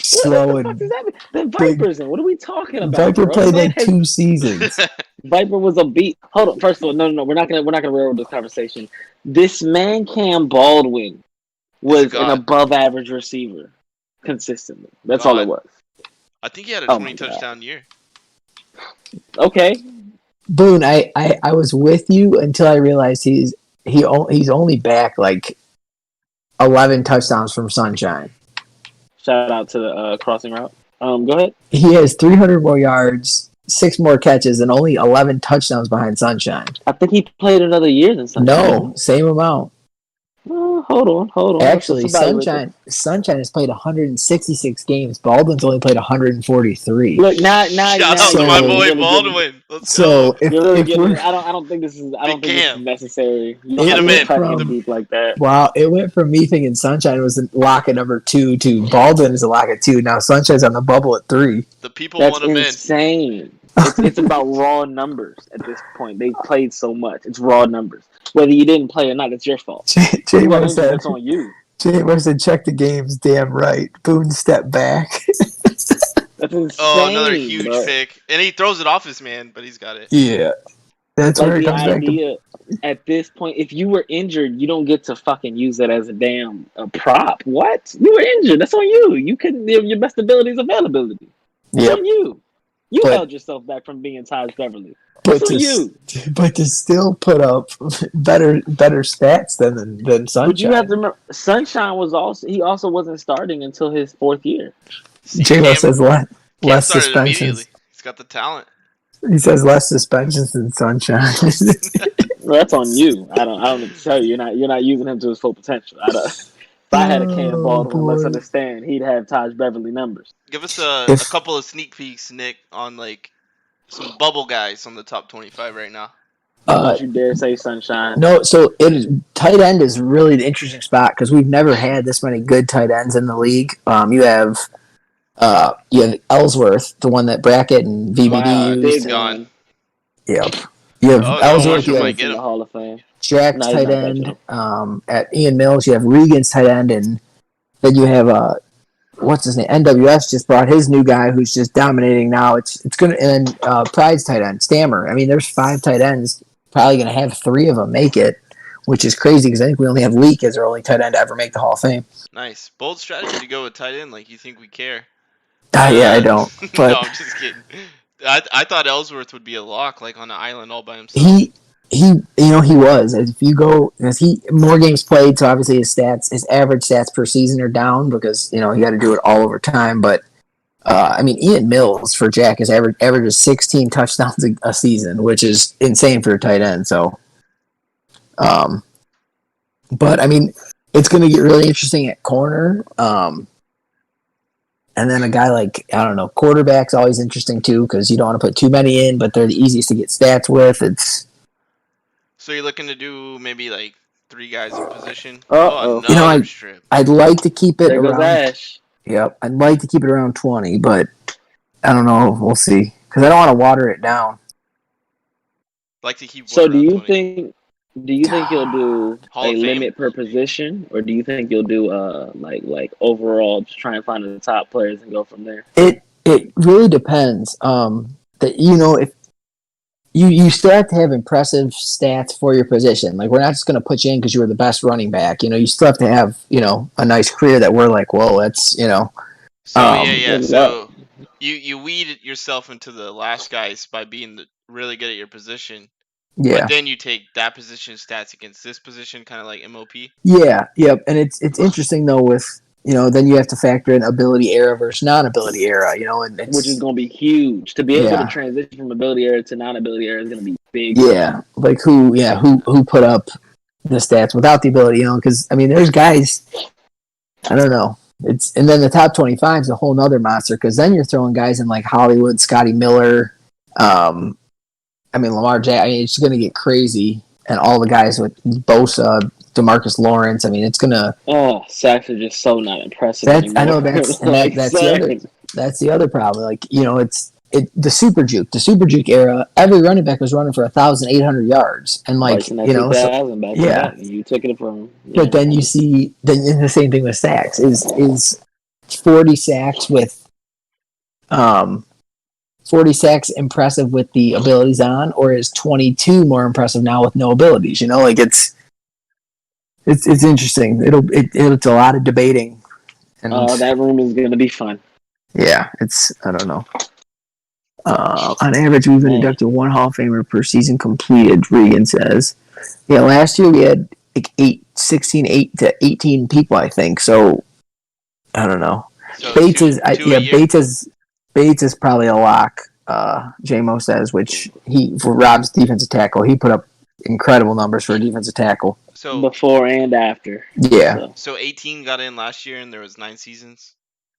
Slow What the fuck and does that mean? The Vipers in. What are we talking about? Viper bro? played Man like has- 2 seasons. Viper was a beat. Hold on. First of all, no. We're not gonna railroad this conversation. This man Cam Baldwin was an god. above average receiver consistently. That's all it was. I think he had a Oh 20 my God. touchdown year. Okay. Boone, I was with you until I realized he's only back like 11 touchdowns from Sunshine. Shout out to the crossing route. Go ahead. He has 300 more yards, 6 more catches, and only 11 touchdowns behind Sunshine. I think he played another year than Sunshine. No, same amount. Hold on. Actually, Let's evaluate Sunshine has played 166 games. Baldwin's only played 143. Look, now, Shout out So- to my you're boy really Baldwin. Let's So go. if, You're really if getting. we're I don't think this is. I don't Big think this Cam. is necessary. You Get don't him have to in. cut From- him deep like that. wow, it went from me thinking Sunshine was a lock at number 2 to Baldwin is a lock at 2. Now Sunshine's on the bubble at 3. The people That's want him in. insane. It's about raw numbers at this point. They played so much. It's raw numbers. Whether you didn't play or not, it's your fault. J-Mo said, That's on you. check the games, damn right. Boone stepped back. That's insane. Oh, another huge bro. pick. And he throws it off his man, but he's got it. Yeah. That's Like where it the comes back to. idea at this point, if you were injured, you don't get to fucking use that as a damn prop. What? You were injured. That's on you. You couldn't. Your best ability is availability. That's Yep. on you. You But- held yourself back from being Taj Beverly. But That's on you. to still put up better stats than Sunshine. But you have to remember, Sunshine was also wasn't starting until his 4th year. See, J-Mo Cam- says Cam less started suspensions. immediately. He's got the talent. He says less suspensions than Sunshine. Well, that's on you. I don't know what to tell you. You're not using him to his full potential. If I had a Cam Oh, Baldwin, let's boy. understand, he'd have Taj Beverly numbers. Give us a If- couple of sneak peeks, Nick, on like some bubble guys on the top 25 right now. Don't you dare say Sunshine. No, so tight end is really the interesting spot because we've never had this many good tight ends in the league. You have You have Ellsworth, the one that Brackett and VBD Wow, used. big Gone. one. Yep. You have Oh, no, Ellsworth. You Marshall might have get in the him. Hall of Fame. Jack's No, he's tight not that end. young. At Ian Mills, you have Regan's tight end, and then you have what's his name? NWS just brought his new guy who's just dominating now. It's gonna and Pride's tight end, Stammer. I mean, there's 5 tight ends. Probably gonna have 3 of them make it, which is crazy because I think we only have Leak as our only tight end to ever make the Hall of Fame. Nice. Bold strategy to go with tight end. Like, you think we care. Yeah, I don't. But no, I'm just kidding. I thought Ellsworth would be a lock, like on an island all by himself. he was. If you go, because he more games played, so obviously his average stats per season are down because he got to do it all over time. But I mean, Ian Mills for Jack is averages 16 touchdowns a season, which is insane for a tight end. So, but I mean, it's going to get really interesting at corner. And then a guy like, I don't know, quarterback's always interesting too because you don't want to put too many in, but they're the easiest to get stats with. So you're looking to do maybe like 3 guys in position? Uh-oh. Another strip. I'd like to keep it There goes around. Ash. Yep, I'd like to keep it around 20, but I don't know. We'll see because I don't want to water it down. Like to keep. So what, do you 20? think you'll do Hall a of Fame? limit per position, or do you think you'll do like overall just try and find the top players and go from there? It really depends. That if you still have to have impressive stats for your position. Like we're not just going to put you in because you were the best running back. You still have to have a nice career that we're like, well, that's So yeah. So you weed yourself into the last guys by being really good at your position. yeah. But then you take that position stats against this position, kind of like MOP. Yeah, yep. And it's interesting though with then you have to factor in ability era versus non-ability era. And Which is going to be huge. To be able Yeah. to transition from ability era to non-ability era is going to be big. Yeah, like who put up the stats without the ability, because I mean, there's guys, I don't know. And then the top 25 is a whole nother monster because then you're throwing guys in like Hollywood, Scotty Miller, I mean Lamar Jackson. I mean, it's going to get crazy, and all the guys with Bosa, DeMarcus Lawrence. I mean, it's gonna. Oh, sacks are just so not impressive. I know anymore. that's the other problem. Like the super juke. The super juke era, every running back was running for 1,800 yards, and like Back yeah. You took it from. But then you see the same thing with sacks. Is 40 sacks with 40 sacks impressive with the abilities on, or is 22 more impressive now with no abilities? Like it's interesting. It's a lot of debating. And that room is going to be fun. Yeah, I don't know. On average, we've been inducted 1 Hall of Famer per season completed, Regan says. Yeah, last year we had like 8 to 18 people, I think. So, I don't know. So Bates Bates is probably a lock, J-Mo says, which for Rob's defensive tackle, he put up incredible numbers for a defensive tackle. So before and after. Yeah. So 18 got in last year and there was 9 seasons?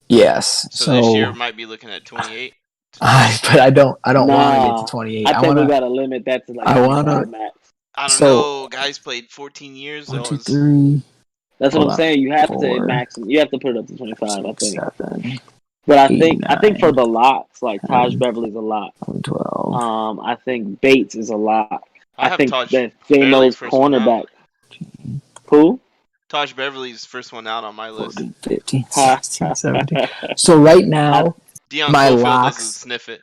Yes. So this year might be looking at 28? But I don't want to get to 28. I think we got to limit that to like I want to. max. I don't know. Guys played 14 years. 1, 2, 3. That's what I'm saying. You have 4, to max. You have to put it up to 25. 6, I think. 7, But I 8, think for 9, the locks, like Taj 10, Beverly's a lot. 12. I think Bates is a lot. I think Taj that Beverly J-Mo's cornerback. Who? Taj Beverly's first one out on my list. 14, 15, 16, 17. So right now, Deion my Schofield locks. doesn't sniff it.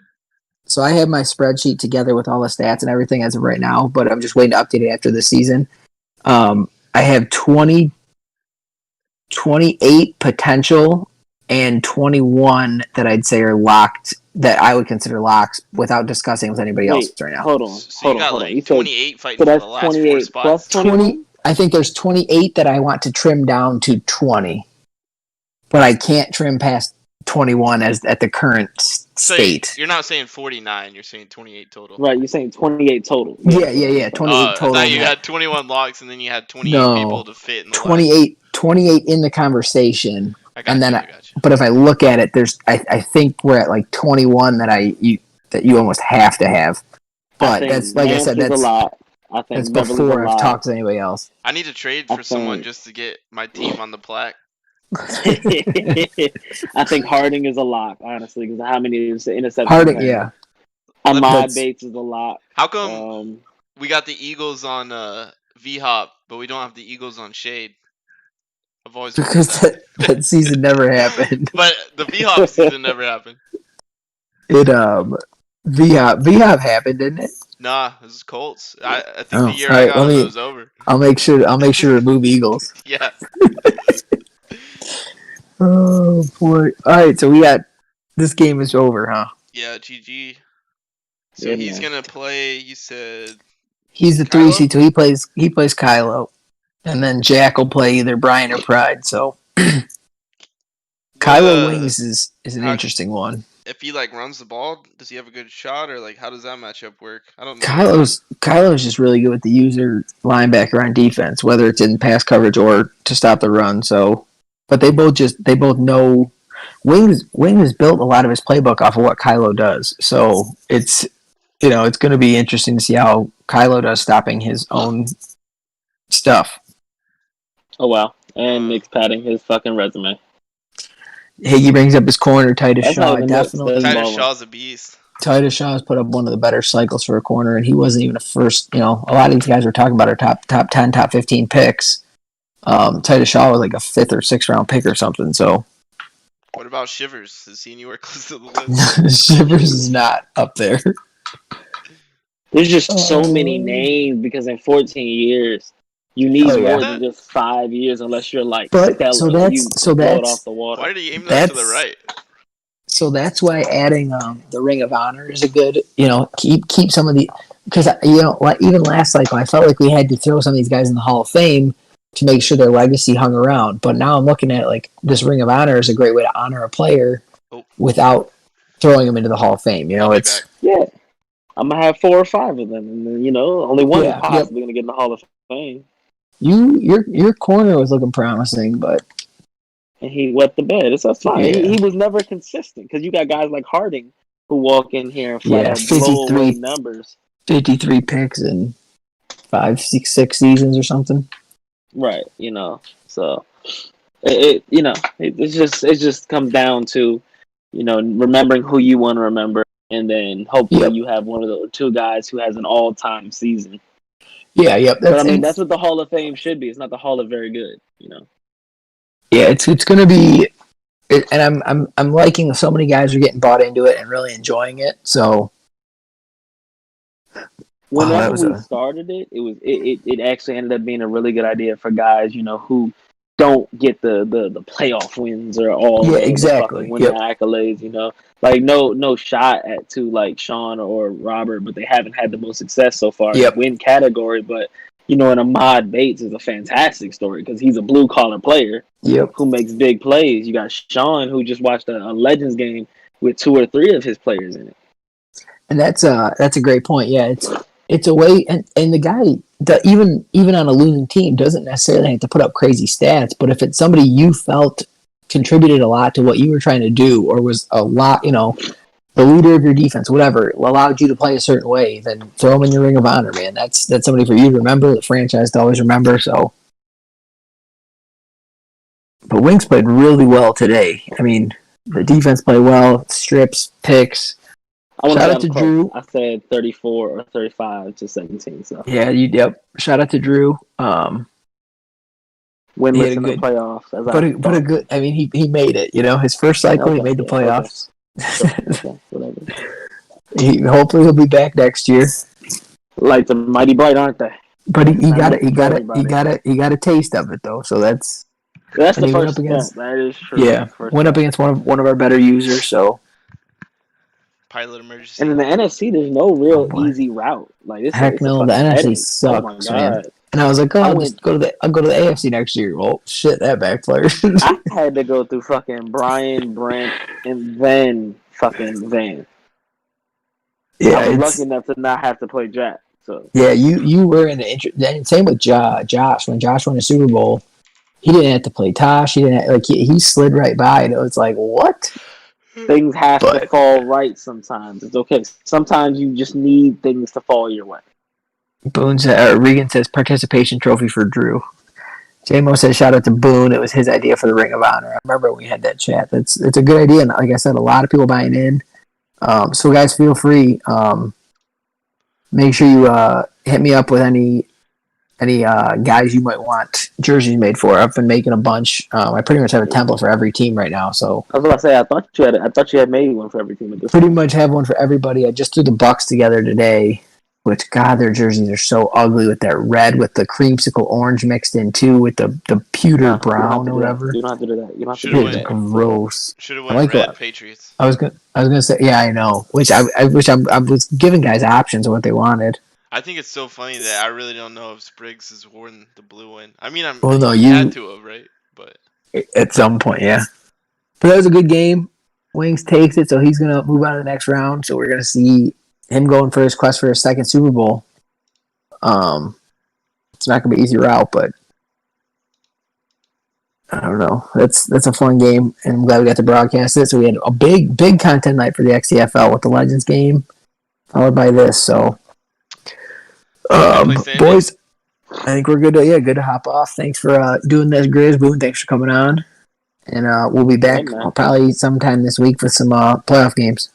So I have my spreadsheet together with all the stats and everything as of right now, but I'm just waiting to update it after the season. I have 28 potential and 21 that I'd say are locked, that I would consider locks without discussing with anybody else right now. Hold on. So you got like 28 fighting so for that's the last 4 28 spots. plus 20. I think there's 28 that I want to trim down to 20, but I can't trim past 21 as at the current state. So you're not saying 49, you're saying 28 total. Right, you're saying 28 total. Yeah. 28 total. I thought you had 21 locks and then you had 28 people to fit in the 28 in the conversation. I got you. But if I look at it, I think we're at like 21 that you almost have to have. But that's like Lance I said, is a lot. I think that's Beverly's before a I've lot. talked to anybody else. I need to trade for someone just to get my team on the plaque. I think Harding is a lock, honestly, because how many interceptions? Harding, yeah. Ahmad Bates is a lock. How come we got the Eagles on V-Hop, but we don't have the Eagles on Shade? I've always because that season never happened. But the V-Hop season never happened. It V-Hop happened, didn't it? Nah, this is Colts. I think the year I got them, it was over. I'll make sure to remove Eagles. Yeah. Oh boy! All right, so we got this game is over, huh? Yeah, GG. So he's gonna play. You said he's the 3 seed, so he plays Kylo, and then Jack will play either Brian or Pride. So Kylo Wings is an interesting one. If he runs the ball, does he have a good shot, or how does that matchup work? I don't know. Kylo's just really good with the user linebacker on defense, whether it's in pass coverage or to stop the run. So, but they both know. Wings has built a lot of his playbook off of what Kylo does. So it's going to be interesting to see how Kylo does stopping his own stuff. Oh wow! And Nick's padding his fucking resume. Higgy brings up his corner, Titus Shaw. Definitely. Titus Shaw's a beast. Titus Shaw has put up one of the better cycles for a corner, and he wasn't even a first. A lot of these guys were talking about our top 10, top 15 picks. Titus Shaw was like a 5th or 6th round pick or something. So. What about Shivers? Is he anywhere close to the list? Shivers is not up there. There's just so many names because in 14 years. You need more than just 5 years unless you're stellar. So that's off the water. Why did he aim that to the right? So that's why adding the Ring of Honor is a good, keep some of the, because even last cycle I felt like we had to throw some of these guys in the Hall of Fame to make sure their legacy hung around. But now I'm looking at this Ring of Honor is a great way to honor a player without throwing them into the Hall of Fame. It's I'm gonna have 4 or 5 of them, and then only one is possibly gonna get in the Hall of Fame. Your corner was looking promising, but and he wet the bed. That's fine. Yeah. He was never consistent because you got guys like Harding who walk in here and flat out blow away numbers. 53 picks in 5, 6 seasons or something. Right. So it just comes down to remembering who you want to remember, and then hopefully you have one of the 2 guys who has an all-time season. Yeah, yep. That's what the Hall of Fame should be. It's not the Hall of Very Good, Yeah, it's going to be, and I'm liking so many guys are getting bought into it and really enjoying it. So whenever we started it, it actually ended up being a really good idea for guys, who don't get the playoff wins or all exactly winning accolades, no shot at to Sean or Robert, but they haven't had the most success so far in the win category. But and Ahmad Bates is a fantastic story because he's a blue collar player who makes big plays. You got Sean who just watched a Legends game with 2 or 3 of his players in it, and that's a great point. Yeah, it's a way, and the guy that even on a losing team doesn't necessarily have to put up crazy stats, but if it's somebody you felt contributed a lot to what you were trying to do, or was a lot, the leader of your defense, whatever, allowed you to play a certain way, then throw them in your Ring of Honor, man. That's somebody for you to remember, the franchise to always remember. So, but Wings played really well today. I mean, the defense played well, strips, picks. Shout out to Drew. I said 34 or 35 to 17. So Shout out to Drew. Winless in the playoffs. But a good. I mean, he made it. His first cycle, he made the playoffs. Okay. Hopefully he'll be back next year. Lights are mighty bright, aren't they? But he got a taste of it though. So that's the first step. That is true. Yeah, went up against one of our better users. So. Pilot emergency. And in the NFC, there's no real easy route. The NFC sucks, man. And I was like, I'll go to the AFC next year. Well, shit, that backfired. I had to go through fucking Brian, Brent, and then fucking Van. Yeah, I was lucky enough to not have to play Jack. So yeah, you were in the same with Josh. When Josh won the Super Bowl, he didn't have to play Tosh. He didn't he slid right by, and it was like, what? Things have to fall right sometimes. It's okay. Sometimes you just need things to fall your way. Regan says participation trophy for Drew. J-Mo said shout out to Boone. It was his idea for the Ring of Honor. I remember we had that chat. It's a good idea, and like I said, a lot of people buying in. So guys, feel free. Make sure you hit me up with any guys you might want jerseys made for. I've been making a bunch. I pretty much have a template for every team right now. So I was about to say, I thought you had made one for every team. At this pretty point. much have one for everybody. I just threw the Bucks together today. Which, God, their jerseys are so ugly with that red with the creamsicle orange mixed in too with the pewter brown or whatever. You don't have to do that. You don't have to Should've do It's that. gross. Should have I went like red that. Patriots. I was gonna say, yeah, I know. Which I wish I was giving guys options of what they wanted. I think it's so funny that I really don't know if Spriggs has worn the blue one. I mean, Well, no, he had to have, right? But at some point, yeah. But that was a good game. Wings takes it, so he's gonna move on to the next round. So we're gonna see him going for his quest for his second Super Bowl. It's not gonna be an easy route, but I don't know. That's a fun game, and I'm glad we got to broadcast it. So we had a big content night for the XCFL with the Legends game, followed by this. So, boys, I think we're good. Good to hop off. Thanks for doing this, Grizz. Boone, thanks for coming on, and we'll be back Hey, man. probably sometime this week with some playoff games.